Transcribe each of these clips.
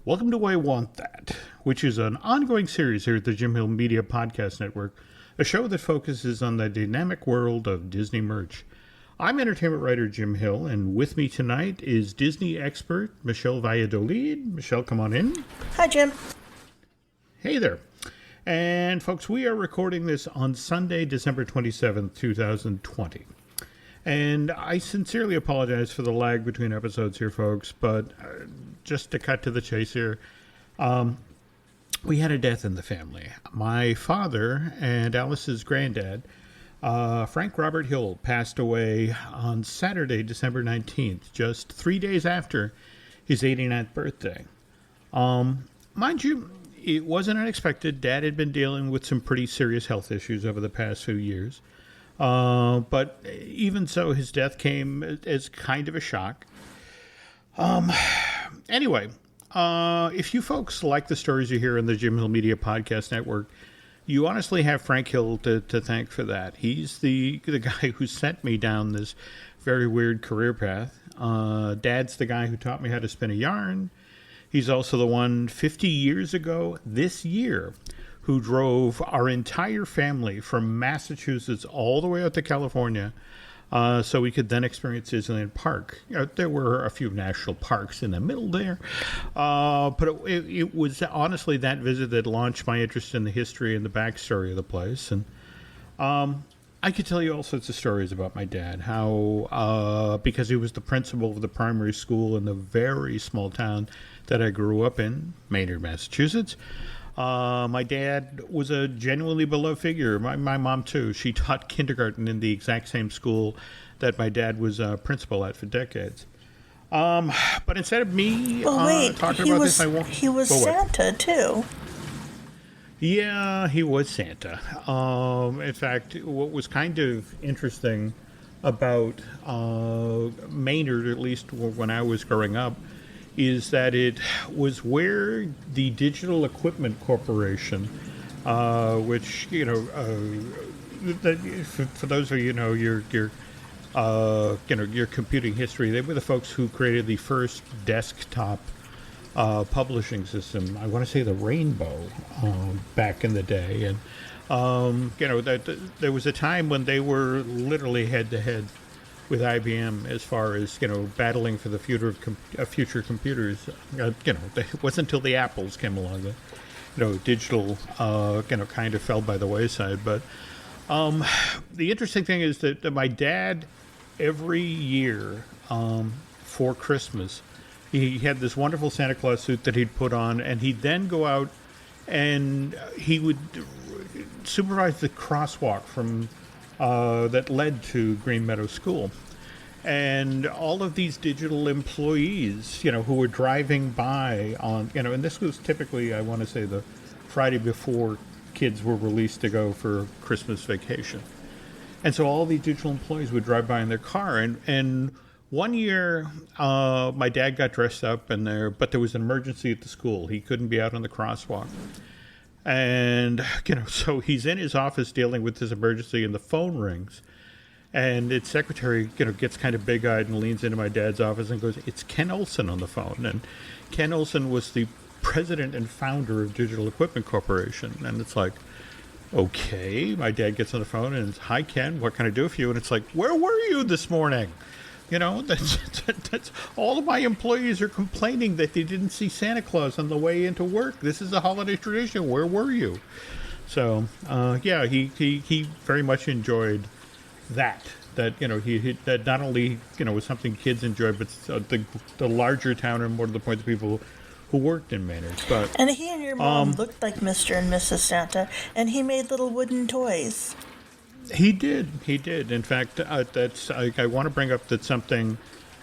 Welcome to I Want That, which is an ongoing series here at the Jim Hill Media Podcast Network, a show that focuses on the dynamic world of Disney merch. I'm entertainment writer Jim Hill, and with me tonight is Disney expert Michelle Valladolid. Michelle, come on in. Hi, Jim. Hey there. And folks, we are recording this on Sunday, December 27th, 2020. And I sincerely apologize for the lag between episodes here, folks, but just to cut to the chase here, we had a death in the family. My father and Alice's granddad, Frank Robert Hill, passed away on Saturday, December 19th, just 3 days after his 89th birthday. Mind you, it wasn't unexpected. Dad had been dealing with some pretty serious health issues over the past few years. But even so, his death came as kind of a shock. Anyway, if you folks like the stories you hear on the Jim Hill Media Podcast Network, you honestly have Frank Hill to thank for that. He's the guy who sent me down this very weird career path. Dad's the guy who taught me how to spin a yarn. He's also the one 50 years ago this year who drove our entire family from Massachusetts all the way out to California so we could then experience Disneyland Park. There were a few national parks in the middle there, but it was honestly that visit that launched my interest in the history and the backstory of the place. And I could tell you all sorts of stories about my dad, how because he was the principal of the primary school in the very small town that I grew up in, Maynard, Massachusetts. My dad was a genuinely beloved figure. My mom, too. She taught kindergarten in the exact same school that my dad was principal at for decades. But instead of me talking about this, I won't... He was Santa, too. Yeah, he was Santa. In fact, what was kind of interesting about Maynard, at least when I was growing up, is that it was where the Digital Equipment Corporation, which, for those of you know your computing history, they were the folks who created the first desktop publishing system. I want to say the Rainbow back in the day, and that there was a time when they were literally head to head with IBM as far as battling for the future of future computers. It wasn't until the Apples came along that digital kind of fell by the wayside. But the interesting thing is that my dad, every year for Christmas, he had this wonderful Santa Claus suit that he'd put on, and he'd then go out and he would supervise the crosswalk from that led to Green Meadow School. And all of these digital employees, who were driving by on, and this was typically, I want to say, the Friday before kids were released to go for Christmas vacation. And so all these digital employees would drive by in their car. And one year, my dad got dressed up but there was an emergency at the school. He couldn't be out on the crosswalk. And, so he's in his office dealing with this emergency, and the phone rings. And its secretary, gets kind of big-eyed and leans into my dad's office and goes, "It's Ken Olsen on the phone." And Ken Olsen was the president and founder of Digital Equipment Corporation. And it's like, okay. My dad gets on the phone and it's, "Hi, Ken, what can I do for you?" And it's like, "Where were you this morning?" That's all of my employees are complaining that they didn't see Santa Claus on the way into work. This is a holiday tradition. Where were you? So, he very much enjoyed that that not only was something kids enjoyed, but the larger town, and more to the point, the people who worked in Maynard. And he and your mom looked like Mr. and Mrs. Santa, and he made little wooden toys. He did. In fact, I want to bring up that something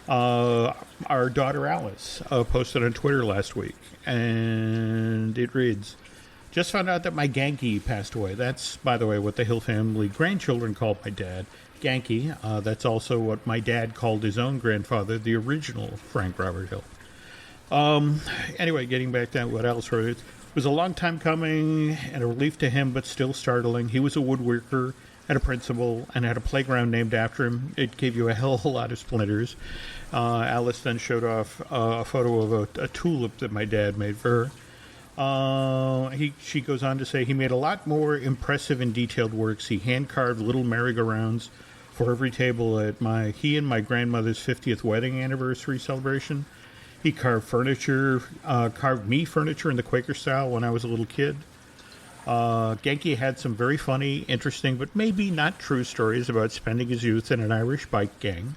our daughter Alice posted on Twitter last week, and it reads, "Just found out that my Genki passed away." That's, by the way, what the Hill family grandchildren called my dad, Genki. That's also what my dad called his own grandfather, the original Frank Robert Hill. Anyway, getting back to what Alice wrote, it was a long time coming and a relief to him, but still startling. He was a woodworker had a principal, and had a playground named after him. It gave you a hell of a lot of splinters. Alice then showed off a photo of a tulip that my dad made for her. She goes on to say he made a lot more impressive and detailed works. He hand-carved little merry-go-rounds for every table at he and my grandmother's 50th wedding anniversary celebration. He carved furniture, carved me furniture in the Quaker style when I was a little kid. Genki had some very funny, interesting, but maybe not true stories about spending his youth in an Irish bike gang.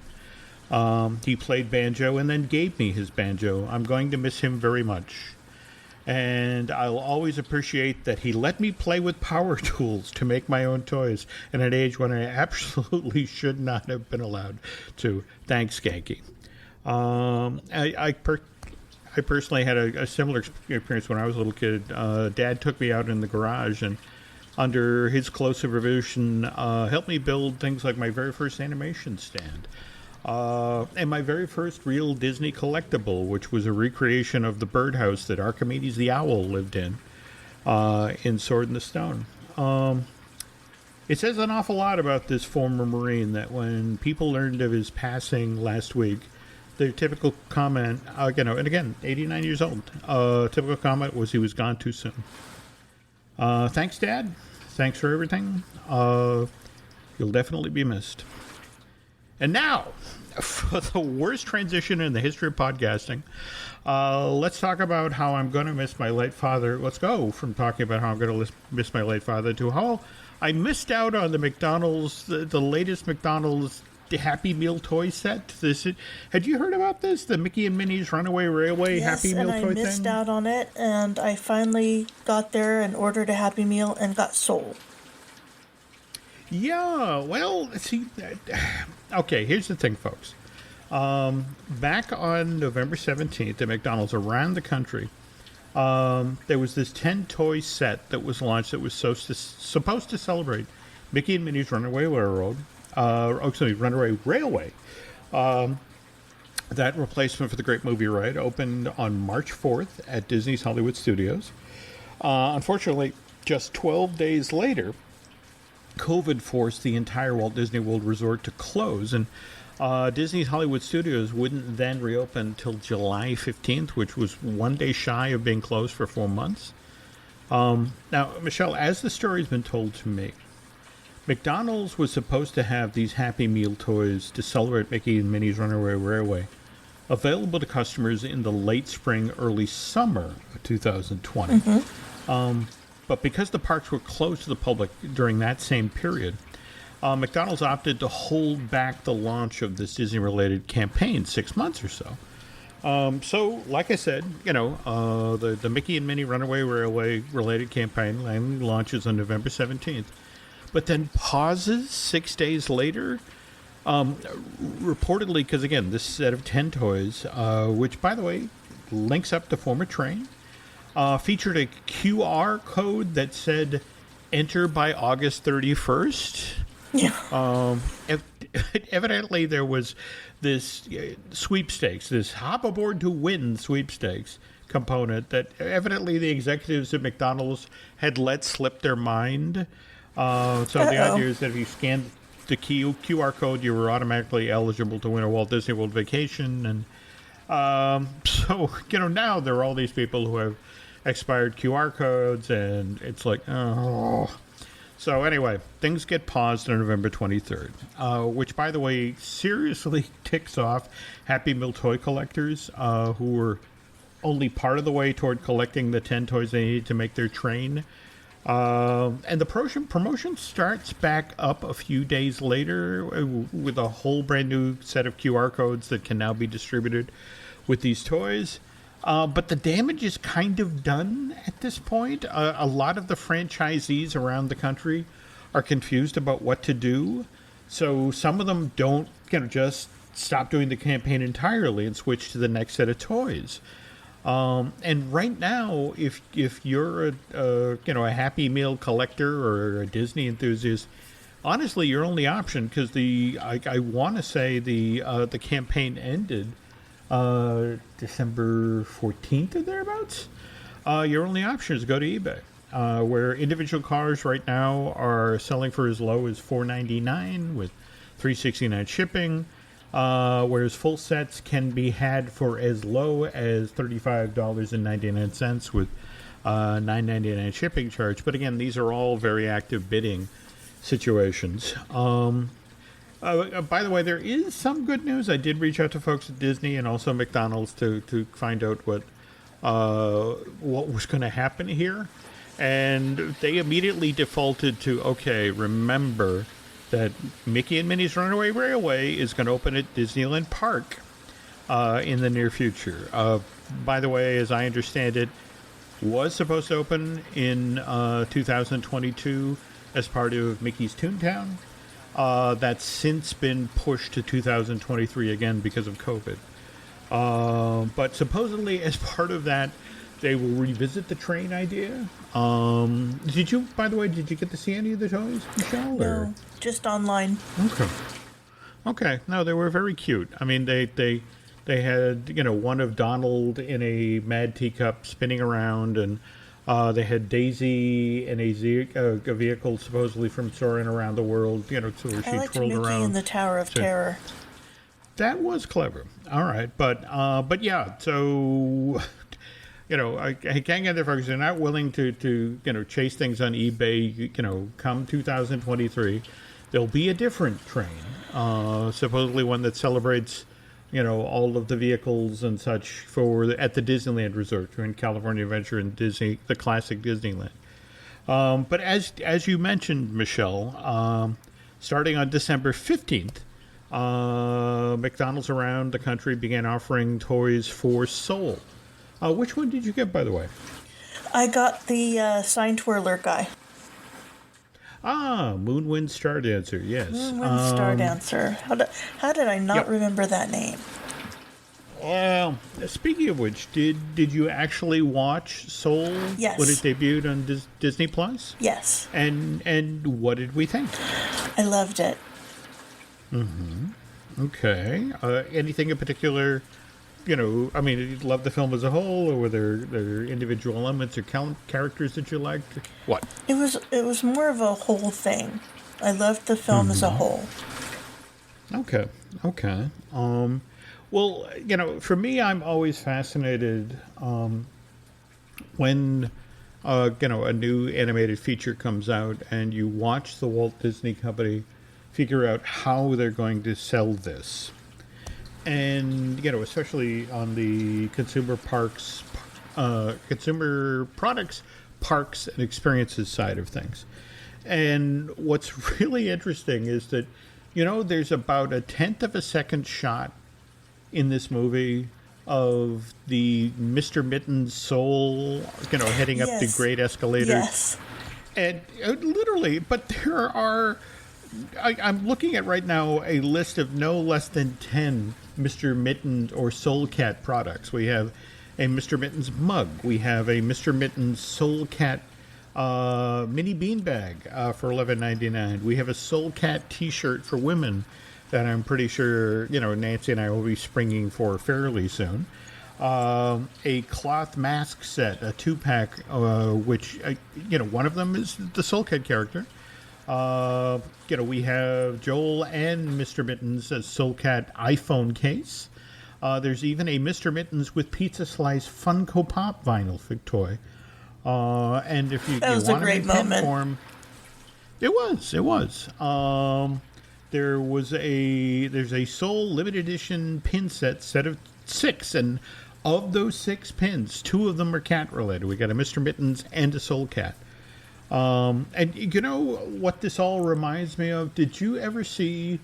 He played banjo and then gave me his banjo. I'm going to miss him very much. And I'll always appreciate that he let me play with power tools to make my own toys at an age when I absolutely should not have been allowed to. Thanks, Genki. I personally had a similar experience when I was a little kid. Dad took me out in the garage and, under his close supervision, helped me build things like my very first animation stand. And my very first real Disney collectible, which was a recreation of the birdhouse that Archimedes the Owl lived in Sword in the Stone. It says an awful lot about this former Marine that when people learned of his passing last week, their typical comment, and again, 89 years old, typical comment was he was gone too soon. Thanks, Dad. Thanks for everything. You'll definitely be missed. And now, for the worst transition in the history of podcasting, let's talk about how I'm going to miss my late father. Let's go from talking about how I'm going to miss my late father to how I missed out on the McDonald's, the latest McDonald's Happy Meal toy set. Had you heard about this? The Mickey and Minnie's Runaway Railway Happy Meal toy thing? Yes, and I missed out on it, and I finally got there and ordered a Happy Meal and got sold. Yeah, well, see, okay, here's the thing, folks. Back on November 17th at McDonald's around the country, there was this 10-toy set that was launched that was supposed to celebrate Mickey and Minnie's Runaway Railroad. Runaway Railway. That replacement for the Great Movie Ride opened on March 4th at Disney's Hollywood Studios. Unfortunately, just 12 days later, COVID forced the entire Walt Disney World Resort to close, and Disney's Hollywood Studios wouldn't then reopen until July 15th, which was one day shy of being closed for 4 months. Now, Michelle, as the story's been told to me, McDonald's was supposed to have these Happy Meal toys to celebrate Mickey and Minnie's Runaway Railway available to customers in the late spring, early summer of 2020. Mm-hmm. But because the parks were closed to the public during that same period, McDonald's opted to hold back the launch of this Disney-related campaign 6 months or so. So, like I said, the Mickey and Minnie Runaway Railway-related campaign launches on November 17th, but then pauses 6 days later, reportedly, because, again, this set of 10 toys, which, by the way, links up to former train, featured a QR code that said, enter by August 31st. Yeah. Evidently, there was this sweepstakes, this hop aboard to win sweepstakes component that evidently the executives at McDonald's had let slip their mind. So the idea is that if you scanned the QR code, you were automatically eligible to win a Walt Disney World vacation. And now there are all these people who have expired QR codes, and it's like, oh. So anyway, things get paused on November 23rd, which, by the way, seriously ticks off Happy Meal toy collectors who were only part of the way toward collecting the 10 toys they needed to make their train. And the promotion starts back up a few days later with a whole brand new set of QR codes that can now be distributed with these toys. But the damage is kind of done at this point. A lot of the franchisees around the country are confused about what to do. So some of them don't just stop doing the campaign entirely and switch to the next set of toys. And right now, if you're a Happy Meal collector or a Disney enthusiast, honestly, your only option, because I want to say the campaign ended December 14th or thereabouts. Your only option is go to eBay where individual cars right now are selling for as low as $4.99 with $3.69 shipping, whereas full sets can be had for as low as $35.99 with $9.99 shipping charge. But again, these are all very active bidding situations. By the way, there is some good news. I did reach out to folks at Disney and also McDonald's to find out what was going to happen here. And they immediately defaulted to, okay, remember that Mickey and Minnie's Runaway Railway is going to open at Disneyland Park in the near future. By the way, as I understand it, was supposed to open in 2022 as part of Mickey's Toontown. That's since been pushed to 2023 again because of COVID. But supposedly, as part of that, they will revisit the train idea. Did you, by the way, did you get to see any of the toys, Michelle? No, just online. Okay. No, they were very cute. I mean, they had, one of Donald in a mad teacup spinning around, and they had Daisy in a vehicle supposedly from soaring around the world, so she I liked twirled Mickey around. in the Tower of Terror. That was clever. All right, but yeah, so I can't get there, folks. They're not willing to chase things on eBay. Come 2023, there'll be a different train, supposedly one that celebrates all of the vehicles and such at the Disneyland Resort in California Adventure and Disney, the classic Disneyland. But as you mentioned, Michelle, starting on December 15th, McDonald's around the country began offering toys for Soul. Which one did you get, by the way? I got the sign twirler guy. Moonwind Star Dancer, yes. Moonwind Star Dancer. How did I not remember that name? Well, speaking of which, did you actually watch Soul? Yes. When it debuted on Disney Plus? Yes. And what did we think? I loved it. Okay. Anything in particular? I mean, did you love the film as a whole, or were there individual elements or characters that you liked? What? It was more of a whole thing. I loved the film as a whole. Okay. Well, for me, I'm always fascinated when a new animated feature comes out and you watch the Walt Disney Company figure out how they're going to sell this. And, especially on the consumer products, parks, and experiences side of things. And what's really interesting is that, there's about a 1/10 of a second shot in this movie of the Mr. Mittens soul, heading up the great escalator. Yes. And literally, but there are... I'm looking at right now a list of no less than 10 Mr. Mittens or Soul Cat products. We have a Mr. Mittens mug. We have a Mr. Mittens Soul Cat mini beanbag for $11.99. We have a Soul Cat T-shirt for women that I'm pretty sure Nancy and I will be springing for fairly soon. A cloth mask set, a 2-pack, which one of them is the Soul Cat character. We have Joel and Mr. Mittens' Soul Cat iPhone case. There's even a Mr. Mittens with pizza slice Funko Pop vinyl toy. And if you that was want a great moment. Form, it was. There's a Soul limited edition pin set of 6, and of those 6 pins, 2 of them are cat related. We got a Mr. Mittens and a Soul Cat. And what this all reminds me of? Did you ever see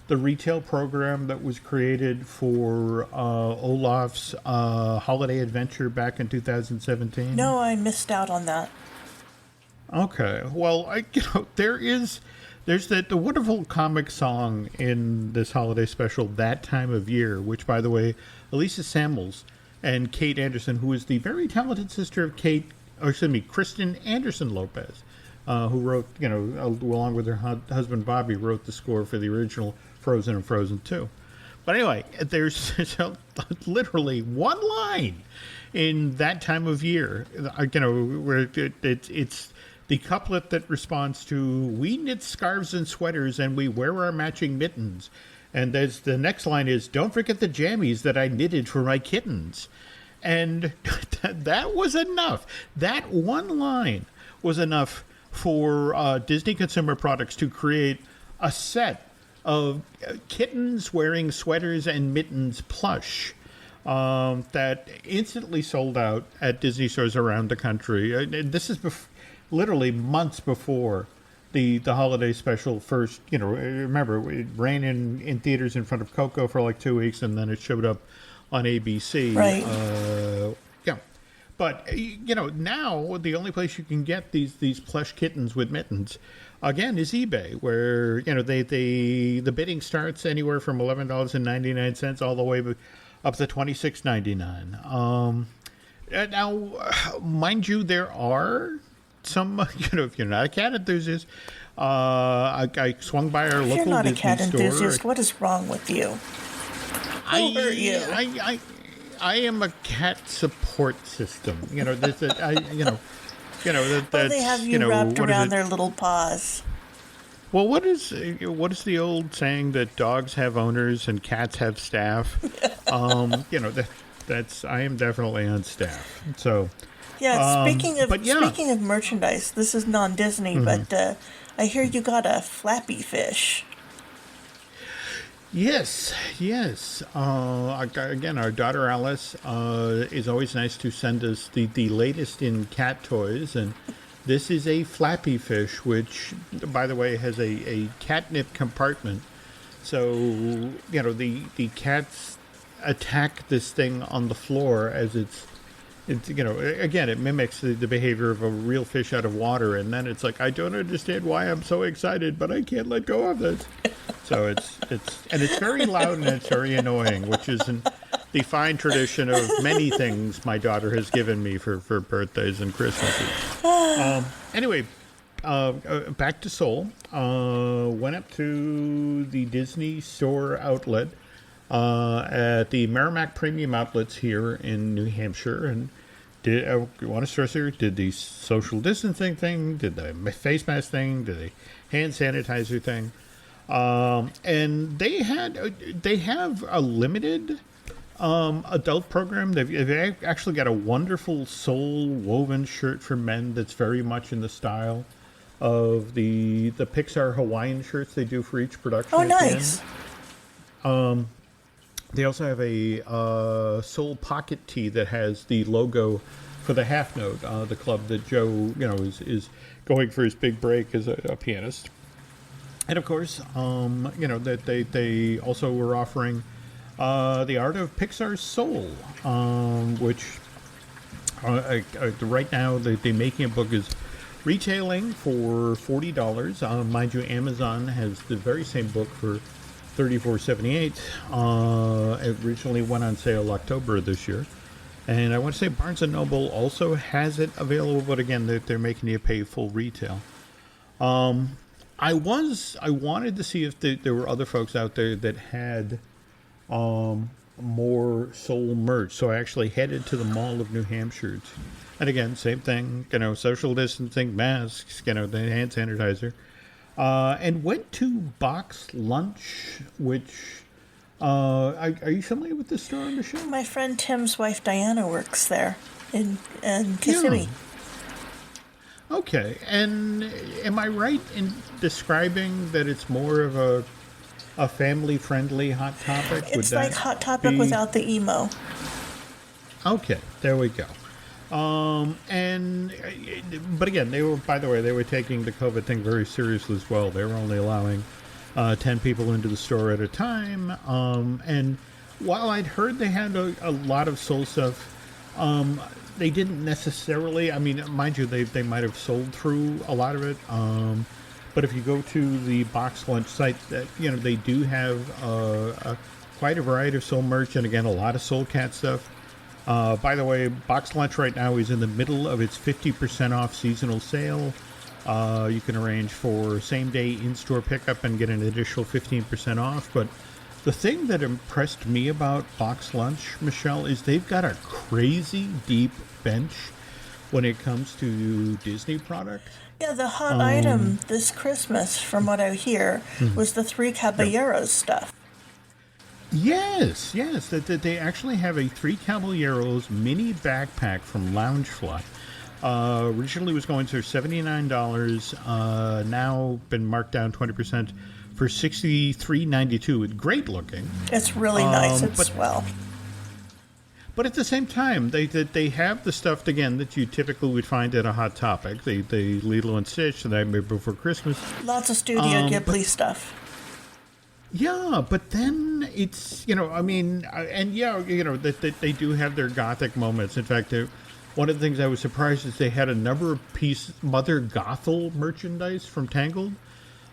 the retail program that was created for Olaf's Holiday Adventure back in 2017? No, I missed out on that. Okay, well, there's the wonderful comic song in this holiday special, That Time of Year, which, by the way, Elisa Samuels and Kate Anderson, who is the very talented sister of Kristen Anderson Lopez, who wrote, along with her husband Bobby, wrote the score for the original Frozen and Frozen 2. But anyway, there's literally one line in that time of year. Where it's the couplet that responds to "We knit scarves and sweaters, and we wear our matching mittens." And there's the next line is, "Don't forget the jammies that I knitted for my kittens." And that was enough. That one line was enough for Disney Consumer Products to create a set of kittens wearing sweaters and mittens plush that instantly sold out at Disney stores around the country. This is literally months before the holiday special first. Remember, it ran in theaters in front of Coco for like 2 weeks, and then it showed up on ABC. Right. But now the only place you can get these plush kittens with mittens, again, is eBay, where the bidding starts anywhere from $11.99 all the way up to $26.99. Now, mind you, there are some. If you're not a cat enthusiast, I swung by our local Disney store. You're not a cat enthusiast. What is wrong with you? Who hurt you? I am a cat support system. Well, they have you wrapped around their little paws. Well, what is the old saying that dogs have owners and cats have staff? That's I am definitely on staff. So yeah. Speaking of merchandise, this is non-Disney, but I hear you got a Flappy Fish. Yes. Again, our daughter Alice is always nice to send us the latest in cat toys, and this is a Flappy Fish, which, by the way, has a catnip compartment. So the cats attack this thing on the floor as it's again, it mimics the behavior of a real fish out of water, and then it's like, I don't understand why I'm so excited, but I can't let go of this. So it's very loud and it's very annoying, which is the fine tradition of many things my daughter has given me for birthdays and Christmases. Anyway, back to Seoul. Went up to the Disney Store outlet at the Merrimack Premium Outlets here in New Hampshire, and I want to stress here, did the social distancing thing, did the face mask thing, did the hand sanitizer thing. And they have a limited adult program. They've actually got a wonderful Soul woven shirt for men that's very much in the style of the Pixar Hawaiian shirts they do for each production. Oh, nice. They also have a Soul pocket tee that has the logo for the Half Note, the club that Joe is going for his big break as a pianist. And of course, that they also were offering the Art of Pixar's Soul, which right now the Making a Book is retailing for $40. Mind you, Amazon has the very same book for $34.78. It originally went on sale October of this year. And I want to say Barnes & Noble also has it available, but again, they're making you pay full retail. I wanted to see if there were other folks out there that had more Soul merch. So I actually headed to the Mall of New Hampshire. And again, same thing, social distancing, masks, the hand sanitizer. And went to Box Lunch, which, are you familiar with this store, Michelle? My friend Tim's wife Diana works there in Kissimmee. Yeah. Okay, and am I right in describing that it's more of a family-friendly Hot Topic? It's like Hot Topic without the emo. Okay, there we go. But again, they were taking the COVID thing very seriously as well. They were only allowing 10 people into the store at a time. And while I'd heard they had a lot of Soul stuff, they didn't necessarily. I mean, mind you, they might have sold through a lot of it. But if you go to the Box Lunch site, they do have quite a variety of Soul merch, and again, a lot of Soul Cat stuff. By the way, Box Lunch right now is in the middle of its 50% off seasonal sale. You can arrange for same-day in-store pickup and get an additional 15% off. But The thing that impressed me about Box Lunch, Michelle, is they've got a crazy deep bench when it comes to Disney products. Yeah, the hot item this Christmas, from what I hear, was the Three Caballeros stuff. Yes, yes. That they actually have a Three Caballeros mini backpack from Loungefly. Originally was going for $79. Now been marked down 20% for $63.92. Great looking. It's really nice. It's swell. But at the same time, they have the stuff again that you typically would find at a Hot Topic. The Lilo and Stitch, The Nightmare Before Christmas. Lots of Studio Ghibli stuff. Yeah, but then it's, that they do have their gothic moments. In fact, one of the things I was surprised is they had a number of Mother Gothel merchandise from Tangled.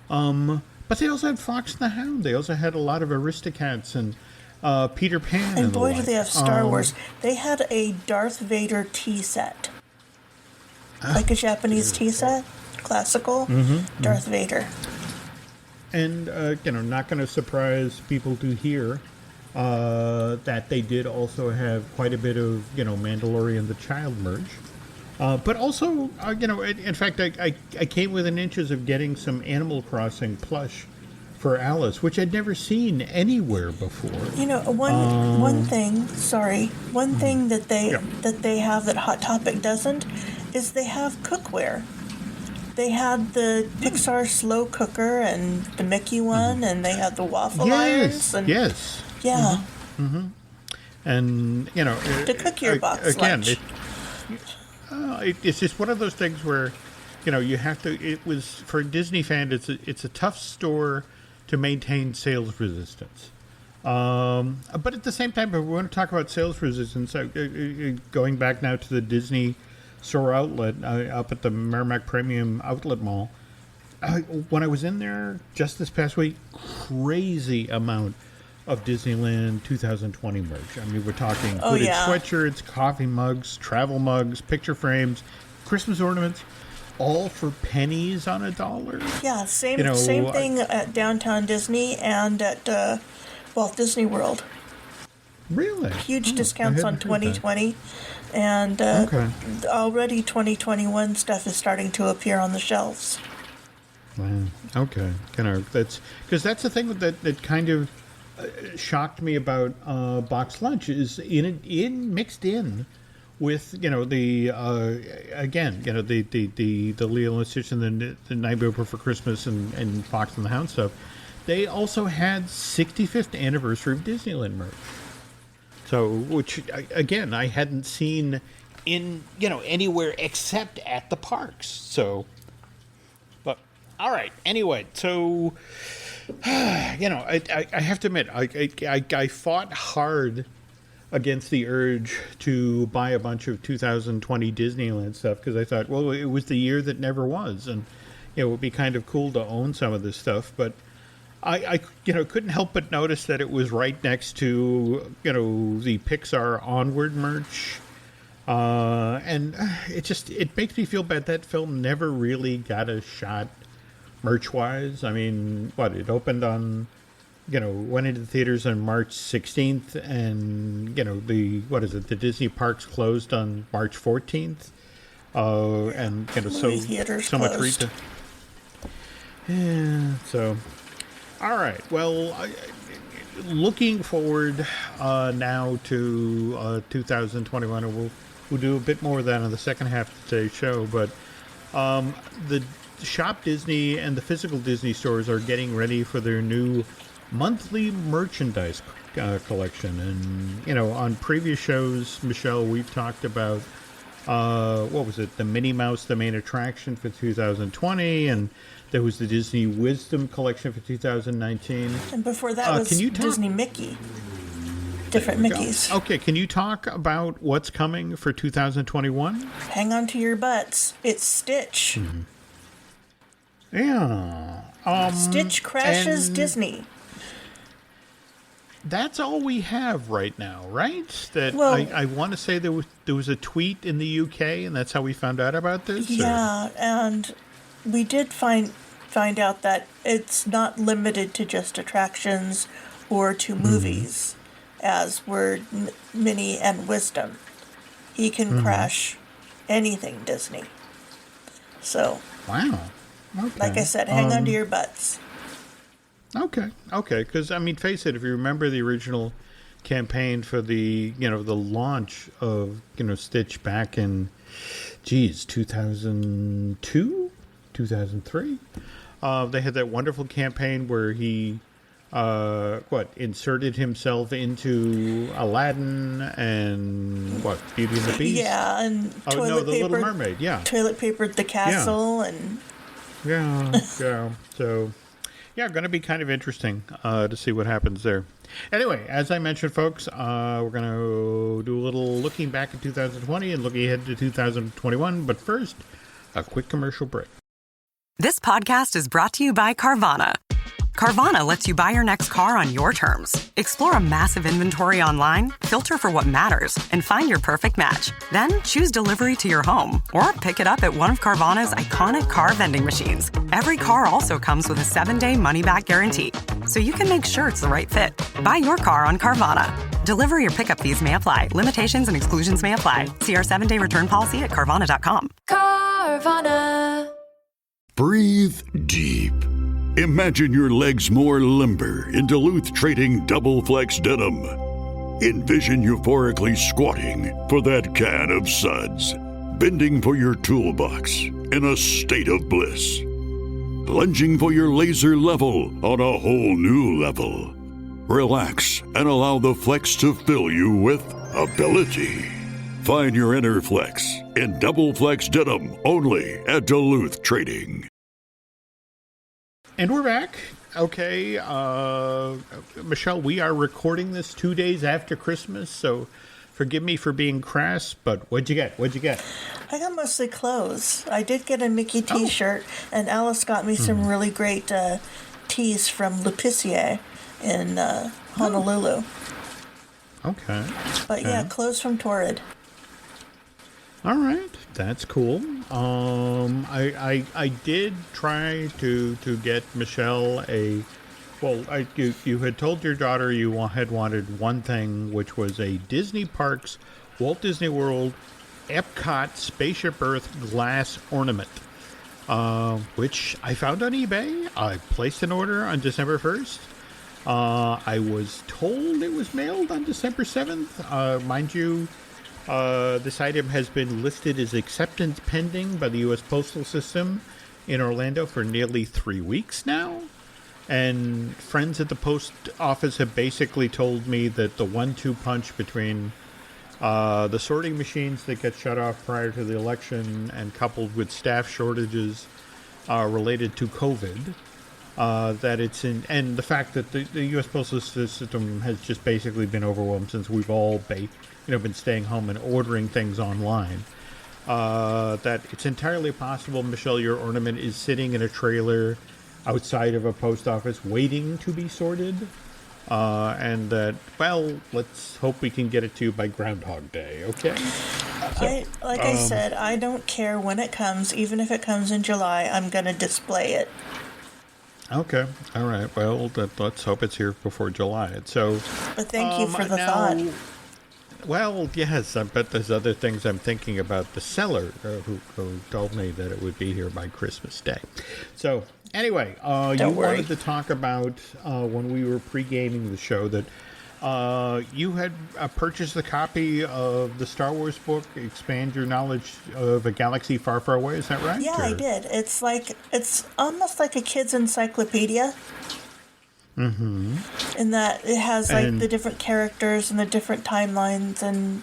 But they also had Fox and the Hound. They also had a lot of Aristocats and Peter Pan. And boy, do they have Star Wars. They had a Darth Vader tea set. Like a Japanese tea set. Classical. Darth Vader. And, not going to surprise people to hear that they did also have quite a bit of, Mandalorian the Child merch. But also, in fact, I came within inches of getting some Animal Crossing plush for Alice, which I'd never seen anywhere before. One thing that they have that Hot Topic doesn't is they have cookware. They had the Pixar slow cooker and the Mickey one, and they had the waffle irons. And, yes. Yeah. And, to cook your box lunch. It's just one of those things where, you have to. It was for a Disney fan. It's a tough store to maintain sales resistance. But at the same time, if we want to talk about sales resistance, going back now to the Disney Store outlet up at the Merrimack Premium Outlet Mall. When I was in there just this past week, crazy amount of Disneyland 2020 merch. I mean, we're talking hooded sweatshirts, coffee mugs, travel mugs, picture frames, Christmas ornaments, all for pennies on $1. Yeah, same thing at Downtown Disney and at Walt Disney World. Really? Huge discounts on 2020. And already 2021 stuff is starting to appear on the shelves. Wow. Okay. That's because that's the thing that kind of shocked me about Box Lunch is mixed in with the Lilo and Stitch and the Nightmare Before Christmas and Fox and the Hound stuff. They also had 65th anniversary of Disneyland merch. So, which again, I hadn't seen in anywhere except at the parks. So, but all right. Anyway, so I have to admit, I fought hard against the urge to buy a bunch of 2020 Disneyland stuff because I thought, well, it was the year that never was, and it would be kind of cool to own some of this stuff, but. I couldn't help but notice that it was right next to, the Pixar Onward merch. And it makes me feel bad that film never really got a shot merch-wise. I mean, it opened on, went into the theaters on March 16th, and, the Disney parks closed on March 14th. And, so much retail. Yeah, so... All right. Well, looking forward now to 2021, and we'll do a bit more of that in the second half of today's show. But the Shop Disney and the physical Disney stores are getting ready for their new monthly merchandise collection. And on previous shows, Michelle, we've talked about what was it? The Minnie Mouse, the main attraction for 2020, and there was the Disney Wisdom collection for 2019. And before that was Disney Mickey. Different Mickeys. Okay, can you talk about what's coming for 2021? Hang on to your butts. It's Stitch. Mm-hmm. Yeah. Stitch crashes Disney. That's all we have right now, right? I want to say there was a tweet in the UK, and that's how we found out about this? Yeah, and we did find out that it's not limited to just attractions or to movies, as were Minnie and Wisdom. He can crash anything Disney. So, Wow. Okay. like I said, hang on to your butts. Okay. Because, I mean, face it, if you remember the original campaign for the launch of, Stitch back in, 2002? 2003? They had that wonderful campaign where he, inserted himself into Aladdin and, Beauty and the Beast? Yeah, and The Little Mermaid, yeah. Toilet papered the castle, and... Yeah. So, yeah, going to be kind of interesting to see what happens there. Anyway, as I mentioned, folks, we're going to do a little looking back at 2020 and looking ahead to 2021. But first, a quick commercial break. This podcast is brought to you by Carvana. Carvana lets you buy your next car on your terms. Explore a massive inventory online, filter for what matters, and find your perfect match. Then choose delivery to your home or pick it up at one of Carvana's iconic car vending machines. Every car also comes with a 7-day money-back guarantee, so you can make sure it's the right fit. Buy your car on Carvana. Delivery or pickup fees may apply. Limitations and exclusions may apply. See our 7-day return policy at Carvana.com. Carvana. Breathe deep. Imagine your legs more limber in Duluth Trading Double Flex Denim. Envision euphorically squatting for that can of suds, bending for your toolbox in a state of bliss, lunging for your laser level on a whole new level. Relax and allow the flex to fill you with ability. Find your inner flex in Double Flex Denim only at Duluth Trading. And we're back. Okay, Michelle, we are recording this 2 days after Christmas, so forgive me for being crass, but what'd you get? I got mostly clothes. I did get a Mickey t-shirt, and Alice got me some really great tees from L'Epicier in Honolulu. Okay. But yeah, clothes from Torrid. All right, that's cool. I did try to get Michelle you had told your daughter you had wanted one thing, which was a Disney Parks, Walt Disney World, Epcot Spaceship Earth glass ornament, which I found on eBay. I placed an order on December 1st. I was told it was mailed on December 7th. Mind you, this item has been listed as acceptance pending by the U.S. Postal System in Orlando for nearly 3 weeks now. And friends at the post office have basically told me that the 1-2 punch between the sorting machines that get shut off prior to the election and coupled with staff shortages related to COVID, that it's in, and the fact that the U.S. Postal System has just basically been overwhelmed since we've all been staying home and ordering things online, that it's entirely possible, Michelle, your ornament is sitting in a trailer outside of a post office waiting to be sorted, and that, let's hope we can get it to you by Groundhog Day, okay? I said, I don't care when it comes, even if it comes in July, I'm going to display it. Okay, all right, well, let's hope it's here before July. So, but thank you for the thought. Well, yes, I bet there's other things I'm thinking about. The seller who told me that it would be here by Christmas Day. So, anyway, you wanted to talk about, when we were pre-gaming the show, that you had purchased a copy of the Star Wars book, Expand Your Knowledge of a Galaxy Far, Far Away. Is that right? Yeah, I did. It's almost like a kid's encyclopedia. Mm-hmm. In that it has the different characters and the different timelines and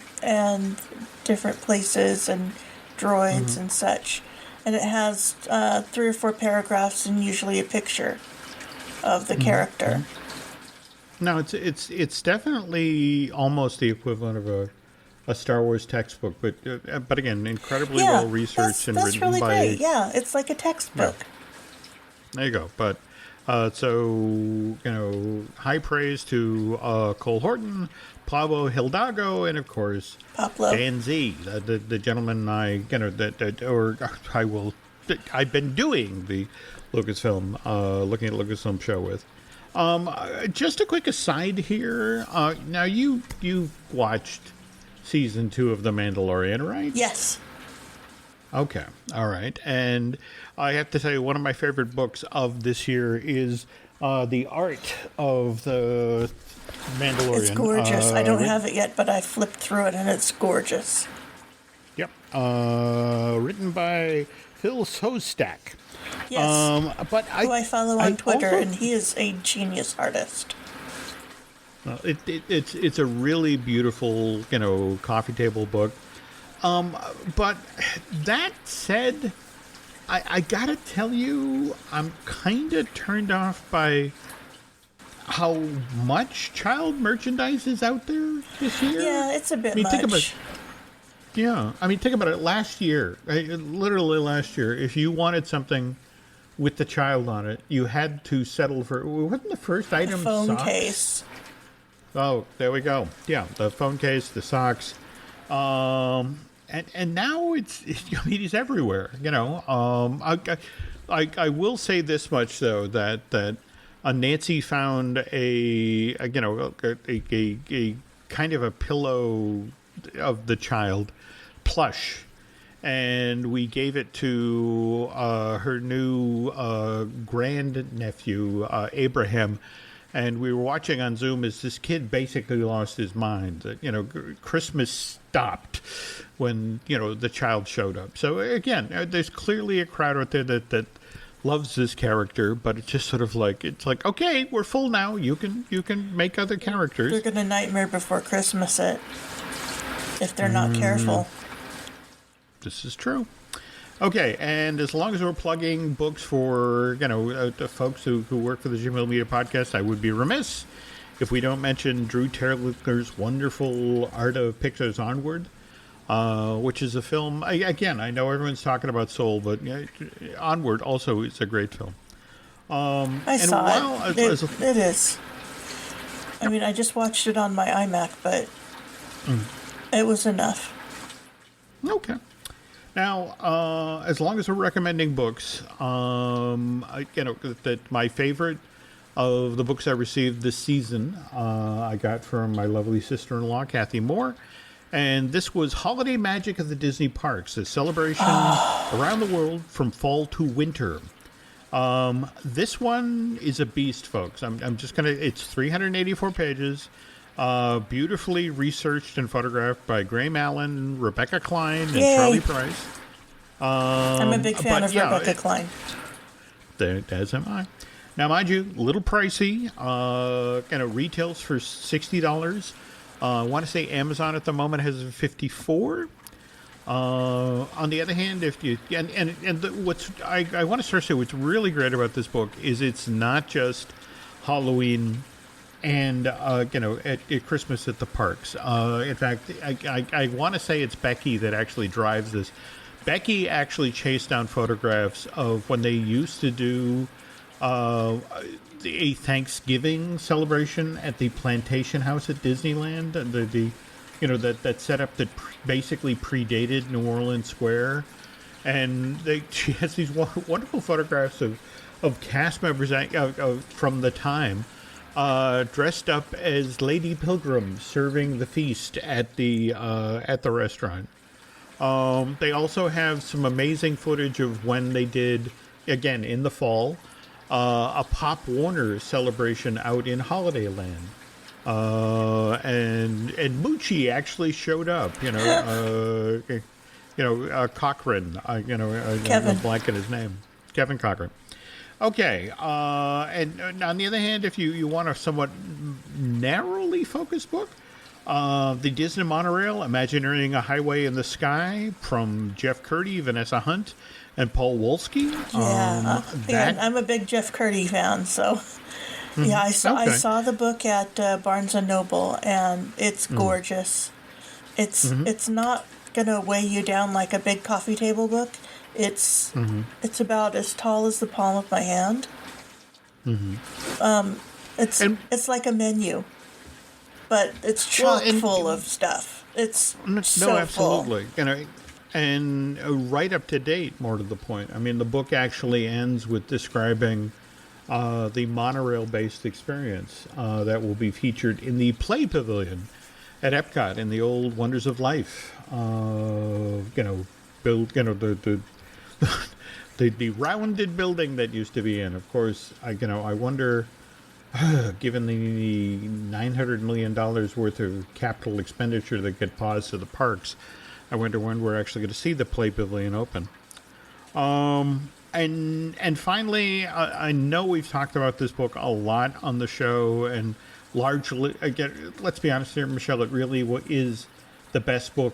different places and droids and such. And it has 3 or 4 paragraphs and usually a picture of the character. No, it's definitely almost the equivalent of a Star Wars textbook, but again, incredibly well researched and written really by. Great. Yeah, it's like a textbook. Yeah. There you go. But so high praise to Cole Horton, Pablo Hidalgo, and of course Pablo. Dan Z, the gentleman I've been doing the Lucasfilm, looking at Lucasfilm show with. Just a quick aside here. Now, you've watched season 2 of The Mandalorian, right? Yes. Okay. All right. And I have to tell you, one of my favorite books of this year is The Art of the Mandalorian. It's gorgeous. I don't have it yet, but I flipped through it, and it's gorgeous. Yep. Written by Phil Szostak. Yes. But who I follow on Twitter, also, and he is a genius artist. It's a really beautiful, coffee table book. But that said, I gotta tell you, I'm kind of turned off by how much child merchandise is out there this year. Yeah, it's a bit much. Think about it. Last year, literally last year, if you wanted something with the child on it, you had to settle for, wasn't the first item a phone socks? case. Oh, there we go. Yeah, the phone case, the socks. And now it's everywhere, I will say this much, though, that Nancy found a kind of a pillow of the child plush, and we gave it to her new grandnephew, Abraham. And we were watching on Zoom as this kid basically lost his mind. Christmas stopped when, the child showed up. So, again, there's clearly a crowd out there that loves this character, but it's just sort of like, okay, we're full now. You can make other characters. They're going to Nightmare Before Christmas it if they're not careful. This is true. Okay, and as long as we're plugging books for, the folks who work for the Jim Hill Media Podcast, I would be remiss if we don't mention Drew Terlichner's wonderful Art of Pixar's Onward, which is a film, again, I know everyone's talking about Soul, but Onward also is a great film. I saw it. It is. I mean, I just watched it on my iMac, but it was enough. Okay. Now, as long as we're recommending books, that my favorite of the books I received this season, I got from my lovely sister-in-law, Kathy Moore, and this was Holiday Magic of the Disney Parks, a celebration around the world from fall to winter. This one is a beast, folks. I'm just it's 384 pages. Beautifully researched and photographed by Graham Allen, Rebecca Klein, and Yay. Charlie Price. I'm a big fan of Rebecca Klein. As am I. Now, mind you, a little pricey. Retails for $60. I want to say Amazon at the moment has $54. On the other hand, if you I want to start to say what's really great about this book is it's not just Halloween and at Christmas at the parks. In fact, I want to say it's Becky that actually drives this. Becky actually chased down photographs of when they used to do a Thanksgiving celebration at the Plantation House at Disneyland. That setup that basically predated New Orleans Square, and she has these wonderful photographs of cast members from the time. Dressed up as Lady Pilgrims serving the feast at the restaurant. They also have some amazing footage of when they did, again in the fall, a Pop Warner celebration out in Holidayland. And Moochie actually showed up. Cochran. Kevin. I'm blanking his name. Kevin Cochran. Okay, and on the other hand, if you want a somewhat narrowly focused book, The Disney Monorail, Imagineering a Highway in the Sky, from Jeff Curdy, Vanessa Hunt, and Paul Wolski. Yeah, I'm a big Jeff Curdy fan, so yeah, I saw the book at Barnes & Noble, and it's gorgeous. It's not going to weigh you down like a big coffee table book. It's about as tall as the palm of my hand. It's like a menu, but it's chock full of stuff. It's so absolutely. full. And right up to date, more to the point. I mean, the book actually ends with describing the monorail-based experience that will be featured in the Play Pavilion at Epcot in the old Wonders of Life. The rounded building that used to be in. Of course, I wonder, given the $900 million worth of capital expenditure that get paused to the parks, I wonder when we're actually going to see the Play Pavilion open. And finally, I know we've talked about this book a lot on the show, and largely, again, let's be honest here, Michelle, it really is the best book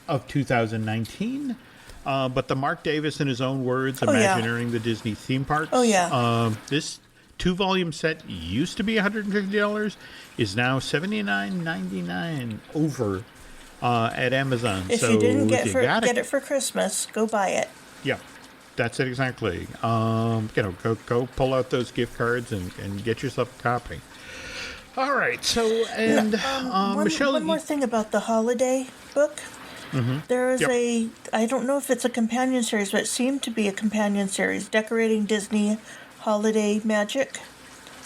of 2019. But the Mark Davis, in his own words, Imagineering the Disney Theme Parks. Oh, yeah. This 2-volume set used to be $150, is now $79.99 over at Amazon. If you didn't get it for Christmas, go buy it. Yeah, that's it exactly. Go pull out those gift cards and get yourself a copy. All right, so, and Michelle... One more thing about the holiday book. Mm-hmm. There is I don't know if it's a companion series, but it seemed to be a companion series, Decorating Disney Holiday Magic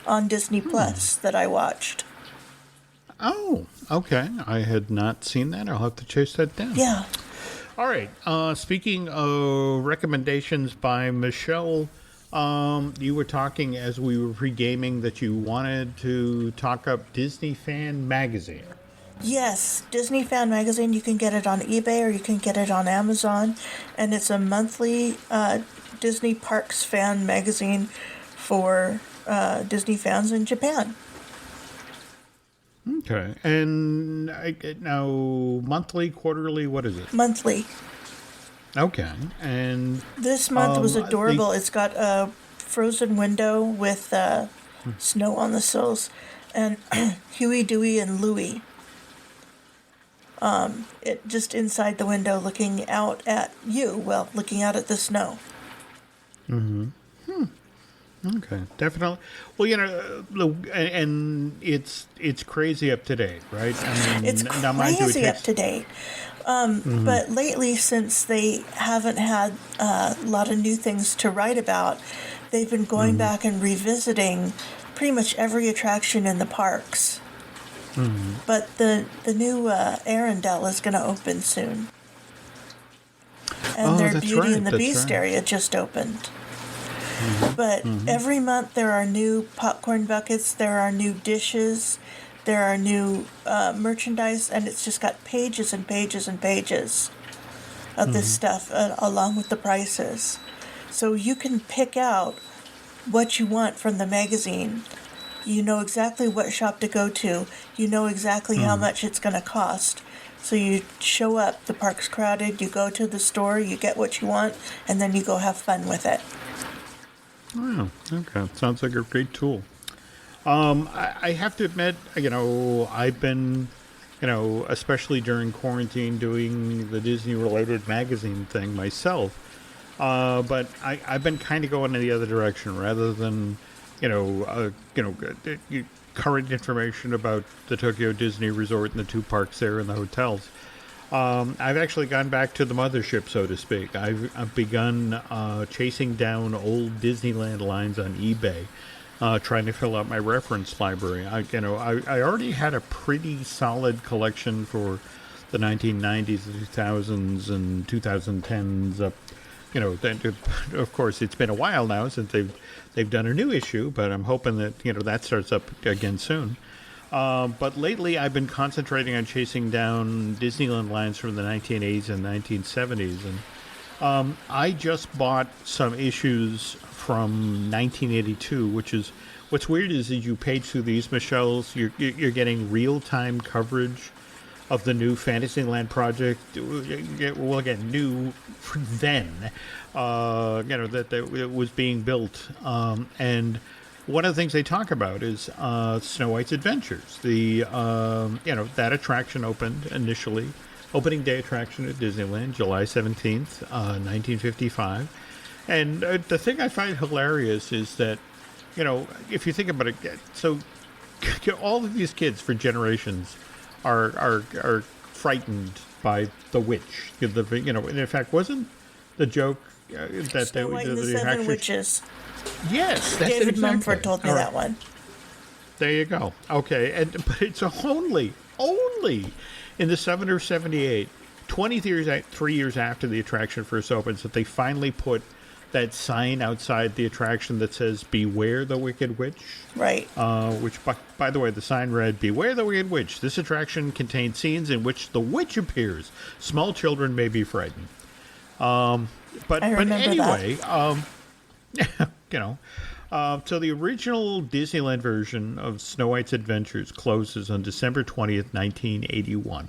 on Disney Plus that I watched. Oh, okay. I had not seen that. I'll have to chase that down. Yeah. All right. Speaking of recommendations by Michelle, you were talking as we were pre-gaming that you wanted to talk up Disney Fan Magazine. Yes, Disney Fan Magazine. You can get it on eBay or you can get it on Amazon. And it's a monthly Disney Parks fan magazine for Disney fans in Japan. Okay. And now, monthly, quarterly, what is it? Monthly. Okay. And this month was adorable. It's got a frozen window with snow on the sills and Huey, Dewey, and Louie. It just inside the window looking out at you, looking out at the snow. Mm-hmm. Okay, definitely. Well, and it's crazy up to date, right? I mean, it's crazy up to date. But lately, since they haven't had a lot of new things to write about, they've been going back and revisiting pretty much every attraction in the parks. Mm-hmm. But the new Arendelle is going to open soon. And their Beauty and the Beast area just opened. Mm-hmm. But every month there are new popcorn buckets, there are new dishes, there are new merchandise, and it's just got pages and pages and pages of this stuff along with the prices. So you can pick out what you want from the magazine. You know exactly what shop to go to. You know exactly how much it's going to cost. So you show up, the park's crowded, you go to the store, you get what you want, and then you go have fun with it. Oh, okay. Sounds like a great tool. I have to admit, I've been, especially during quarantine, doing the Disney-related magazine thing myself. But I've been kind of going in the other direction rather than, current information about the Tokyo Disney Resort and the 2 parks there and the hotels. I've actually gone back to the mothership, so to speak. I've begun chasing down old Disneyland lines on eBay, trying to fill out my reference library. I already had a pretty solid collection for the 1990s, the 2000s, and 2010s up. Of course, it's been a while now since they've done a new issue, but I'm hoping that that starts up again soon. But lately, I've been concentrating on chasing down Disneyland lines from the 1980s and 1970s, and I just bought some issues from 1982, which is what's weird is as you page through these, Michelle's, you're getting real-time coverage of the new Fantasyland project. Well, again, new then, that it was being built. And one of the things they talk about is Snow White's Adventures. That attraction opened initially, opening day attraction at Disneyland, July 17th, 1955. And the thing I find hilarious is that, if you think about it, so all of these kids for generations are frightened by the witch. And in fact, wasn't the joke that Snow White and the Seven actually, Witches. Yes, that's David it exactly. Mumford told me All that right. one. There you go. Okay, but it's only in the summer of '78, 3 years after the attraction first opens, that they finally put that sign outside the attraction that says "Beware the Wicked Witch." Right. Which, by the way, the sign read, "Beware the Wicked Witch. This attraction contains scenes in which the witch appears. Small children may be frightened." But anyway, so the original Disneyland version of Snow White's Adventures closes on December 20th, 1981,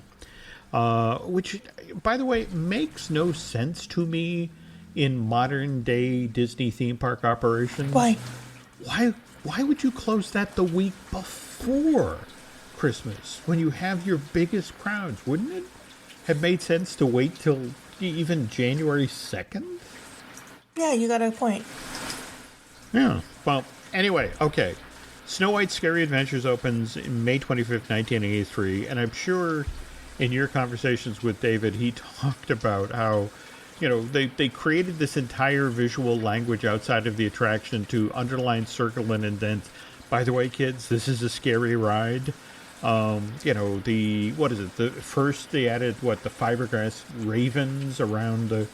which, by the way, makes no sense to me in modern-day Disney theme park operations. Why? Why would you close that the week before Christmas when you have your biggest crowds? Wouldn't it have made sense to wait till even January 2nd? Yeah, you got a point. Yeah. Well, anyway, okay. Snow White's Scary Adventures opens May 25th, 1983, and I'm sure in your conversations with David, he talked about how, they created this entire visual language outside of the attraction to underline, circle, and indent. By the way, kids, this is a scary ride. First they added, the fiberglass ravens around the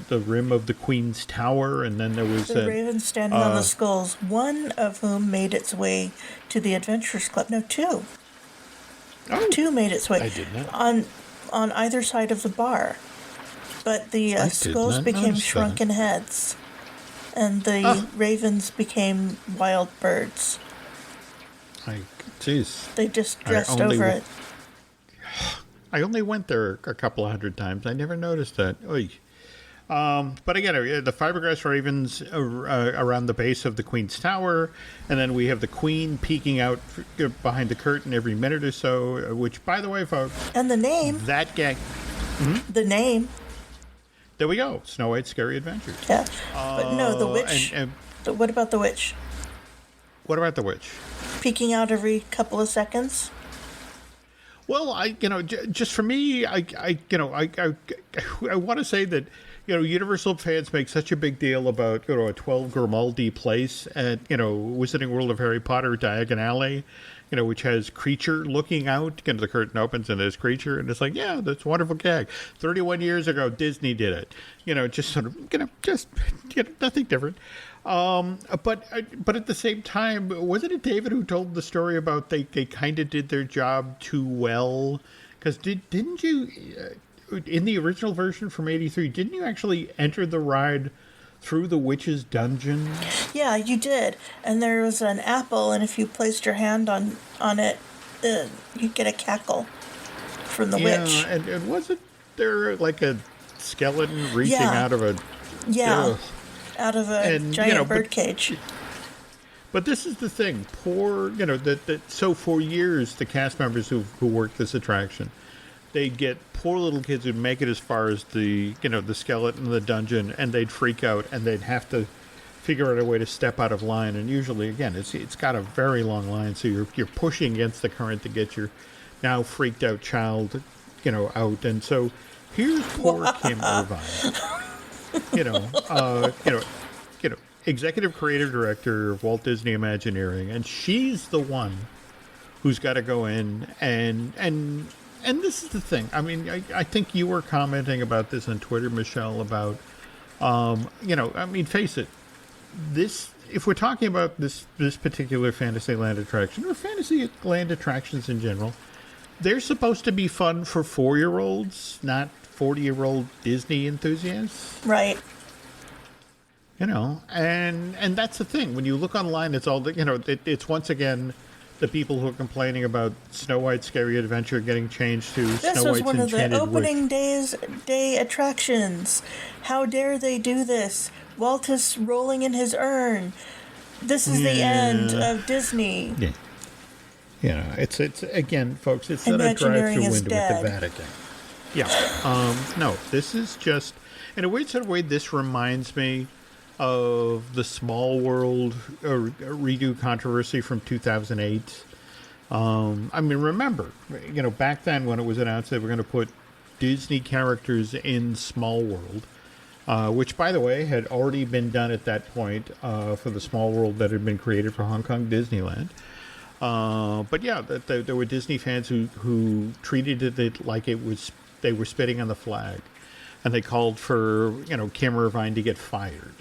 rim of the Queen's Tower, and then there was the ravens standing on the skulls, one of whom made its way to the Adventurers Club. No, two. Oh, two made its way. I did not. On either side of the bar. But the skulls became shrunken heads, and the ravens became wild birds. They just dressed over it. I only went there a couple of hundred times. I never noticed that. Oy. But again, the fiberglass ravens around the base of the Queen's Tower, and then we have the Queen peeking out behind the curtain every minute or so, which, by the way, folks... And the name. That gang... The name. There we go. Snow White's Scary Adventures. Yeah. But no, the witch... what about the witch? What about the witch? Peeking out every couple of seconds? Well, just for me, I want to say that, Universal fans make such a big deal about, a 12 Grimaldi place at, Wizarding World of Harry Potter, Diagon Alley, which has Creature looking out. The curtain opens and there's Creature, and it's like, yeah, that's a wonderful gag. 31 years ago, Disney did it. Just sort of, nothing different. But at the same time, wasn't it David who told the story about they kind of did their job too well? Because didn't you, in the original version from '83, didn't you actually enter the ride through the witch's dungeon? Yeah, you did. And there was an apple, and if you placed your hand on it, you'd get a cackle from the witch. Yeah, and wasn't there like a skeleton reaching out of a... Yeah. Out of a giant birdcage. But this is the thing. So for years, the cast members who worked this attraction, they'd get poor little kids who'd make it as far as the skeleton in the dungeon, and they'd freak out, and they'd have to figure out a way to step out of line. And usually, again, it's got a very long line, so you're pushing against the current to get your now freaked out child, out. And so here's poor Kim Irvine. Executive creative director of Walt Disney Imagineering, and she's the one who's got to go in and this is the thing. I mean, I think you were commenting about this on Twitter, Michelle, about face it, this, if we're talking about this particular Fantasyland attraction or Fantasyland attractions in general, they're supposed to be fun for 4-year-olds, not 40-year-old Disney enthusiasts. Right. And that's the thing. When you look online, it's all it's once again the people who are complaining about Snow White's Scary Adventure getting changed to This Snow was White's one of the Enchanted opening Witch. day attractions. How dare they do this? Walt is rolling in his urn. This is the end of Disney. Yeah. It's again, folks. It's not a drive-through window with the Vatican. Yeah. No, this is just, in a weird sort of way, this reminds me of the Small World redo controversy from 2008. Remember, back then when it was announced they were going to put Disney characters in Small World, which, by the way, had already been done at that point for the Small World that had been created for Hong Kong Disneyland. But yeah, there were Disney fans who treated it like they were spitting on the flag, and they called for Kim Irvine to get fired.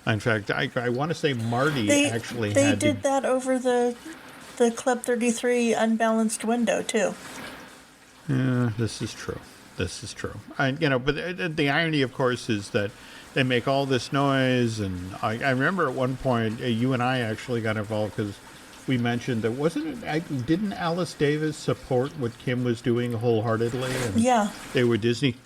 In fact, I want to say Marty they did that over the Club 33 unbalanced window too. Yeah, this is true. And but the irony, of course, is that they make all this noise, and I remember at one point you and I actually got involved because we mentioned that didn't Alice Davis support what Kim was doing wholeheartedly? And yeah, they were Disney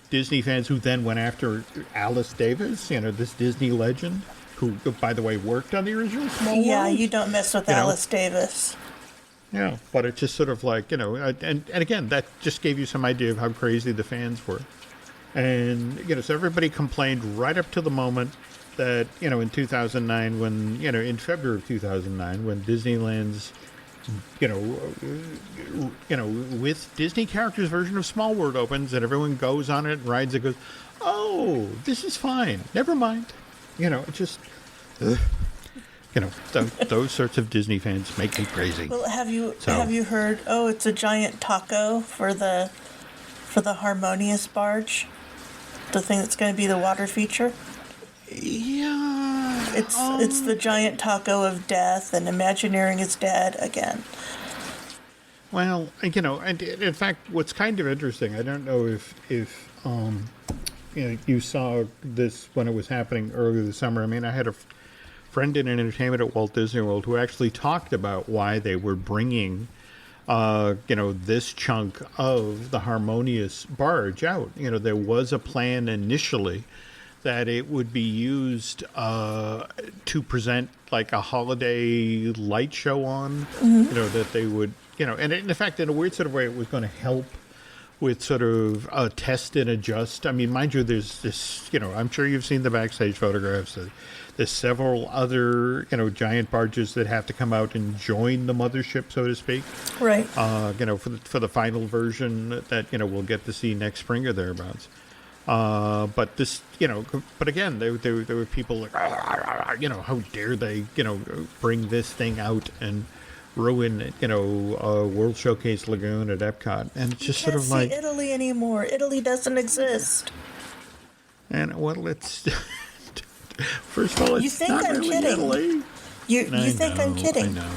fans who then went after Alice Davis, this Disney legend who, by the way, worked on the original Small World. Yeah, you don't mess with Alice Davis. Yeah, but it's just sort of like, and again, that just gave you some idea of how crazy the fans were. And, so everybody complained right up to the moment that, in 2009, when, in February of 2009, when Disneyland's, with Disney characters version of Small World opens and everyone goes on it and rides it, goes, oh, this is fine. Never mind. It just, those sorts of Disney fans make me crazy. Well, have you heard? Oh, it's a giant taco for the Harmonious barge, the thing that's going to be the water feature. Yeah, it's the giant taco of death, and Imagineering is dead again. Well, and in fact, what's kind of interesting, I don't know if you saw this when it was happening earlier this summer. I mean, I had a friend in entertainment at Walt Disney World who actually talked about why they were bringing, this chunk of the Harmonious barge out. There was a plan initially that it would be used to present like a holiday light show on, that they would, and in fact, in a weird sort of way, it was going to help with sort of test and adjust. I mean, mind you, there's this, I'm sure you've seen the backstage photographs. There's several other, giant barges that have to come out and join the mothership, so to speak. Right. For the final version that, we'll get to see next spring or thereabouts. But this, but again, there were people like, how dare they, bring this thing out and ruin, World Showcase Lagoon at Epcot. And it's just sort of like, Italy anymore. Italy doesn't exist. And well, it's first of all, it's you think not I'm really kidding. Italy. You think I'm kidding. I know.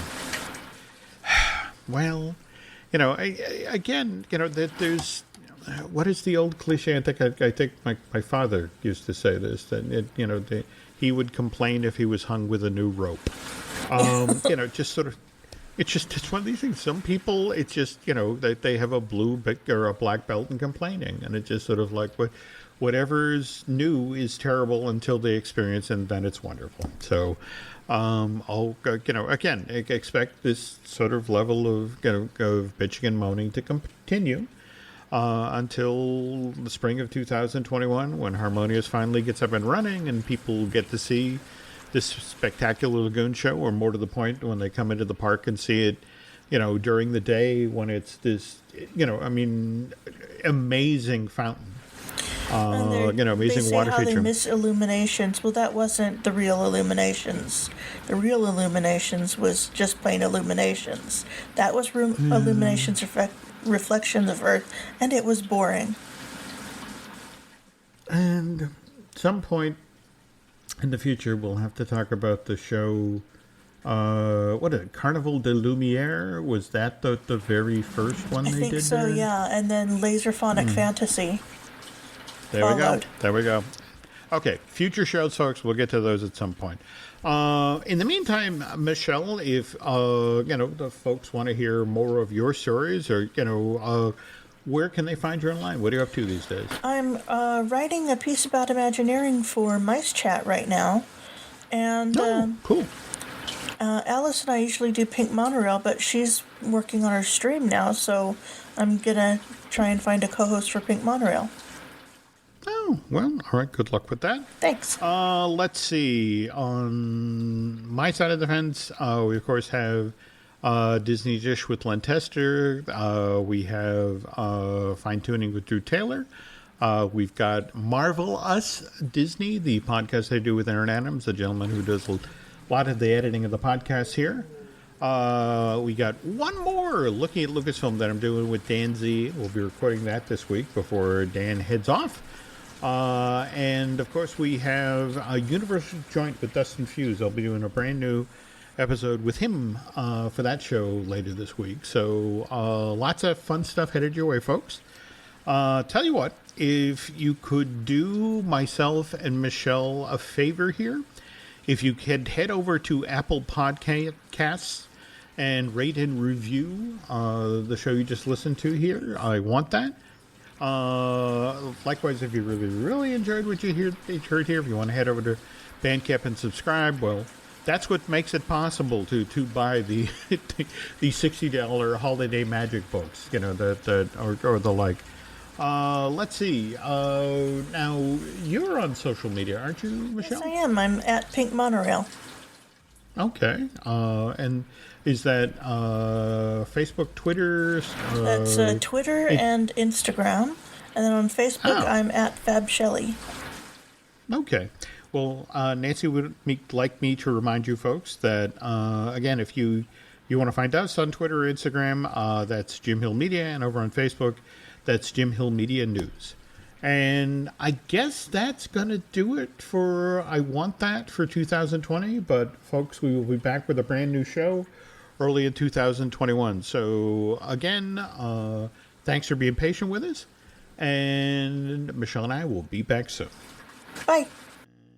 Well, again, that there's, what is the old cliche? I think my father used to say this, that he would complain if he was hung with a new rope. Just sort of, it's one of these things. Some people, it's just, they have a blue or a black belt and complaining, and it's just sort of like whatever's new is terrible until they experience, and then it's wonderful. So, I'll again expect this sort of level of of bitching and moaning to continue until the spring of 2021, when Harmonious finally gets up and running, and people get to see this spectacular lagoon show, or more to the point, when they come into the park and see it, during the day when it's this, amazing fountain. Amazing water feature. They miss illuminations. Well, that wasn't the real illuminations. The real illuminations was just plain illuminations. That was illuminations, reflections of Earth, and it was boring. And at some point in the future, we'll have to talk about the show. What is it? Carnival de Lumiere? Was that the very first one they did? I think so, there? yeah. And then Laserphonic Fantasy. There we go. Okay, future shows, folks. We'll get to those at some point. In the meantime, Michelle, if the folks want to hear more of your stories, or where can they find you online? What are you up to these days? I'm writing a piece about Imagineering for Mice Chat right now, and cool. Alice and I usually do Pink Monorail, but she's working on her stream now, so I'm gonna try and find a co-host for Pink Monorail. Oh, well, all right. Good luck with that. Thanks. Let's see. On my side of the fence, we, of course, have Disney Dish with Len Tester. We have Fine Tuning with Drew Taylor. We've got Marvel Us Disney, the podcast I do with Aaron Adams, the gentleman who does a lot of the editing of the podcast here. We got one more looking at Lucasfilm that I'm doing with Dan Z. We'll be recording that this week before Dan heads off. And of course, we have a Universal Joint with Dustin Fuse. I'll be doing a brand new episode with him for that show later this week. So lots of fun stuff headed your way, folks. Tell you what, if you could do myself and Michelle a favor here, if you could head over to Apple Podcasts and rate and review the show you just listened to here, I want that. Likewise, if you really, really enjoyed what you heard here, if you want to head over to Bandcamp and subscribe, well, that's what makes it possible to buy the the $60 holiday magic books, or the like. Let's see. Now you're on social media, aren't you, Michelle? Yes, I am. I'm at Pink Monorail. Okay. And is that Facebook, Twitter? That's Twitter and Instagram. And then on Facebook, I'm at Fab Shelley. Okay. Well, Nancy would like me to remind you folks that, again, if you want to find us on Twitter or Instagram, that's Jim Hill Media. And over on Facebook, that's Jim Hill Media News. And I guess that's going to do it for I Want That for 2020. But, folks, we will be back with a brand new show early in 2021. So, again, thanks for being patient with us. And Michelle and I will be back soon. Bye.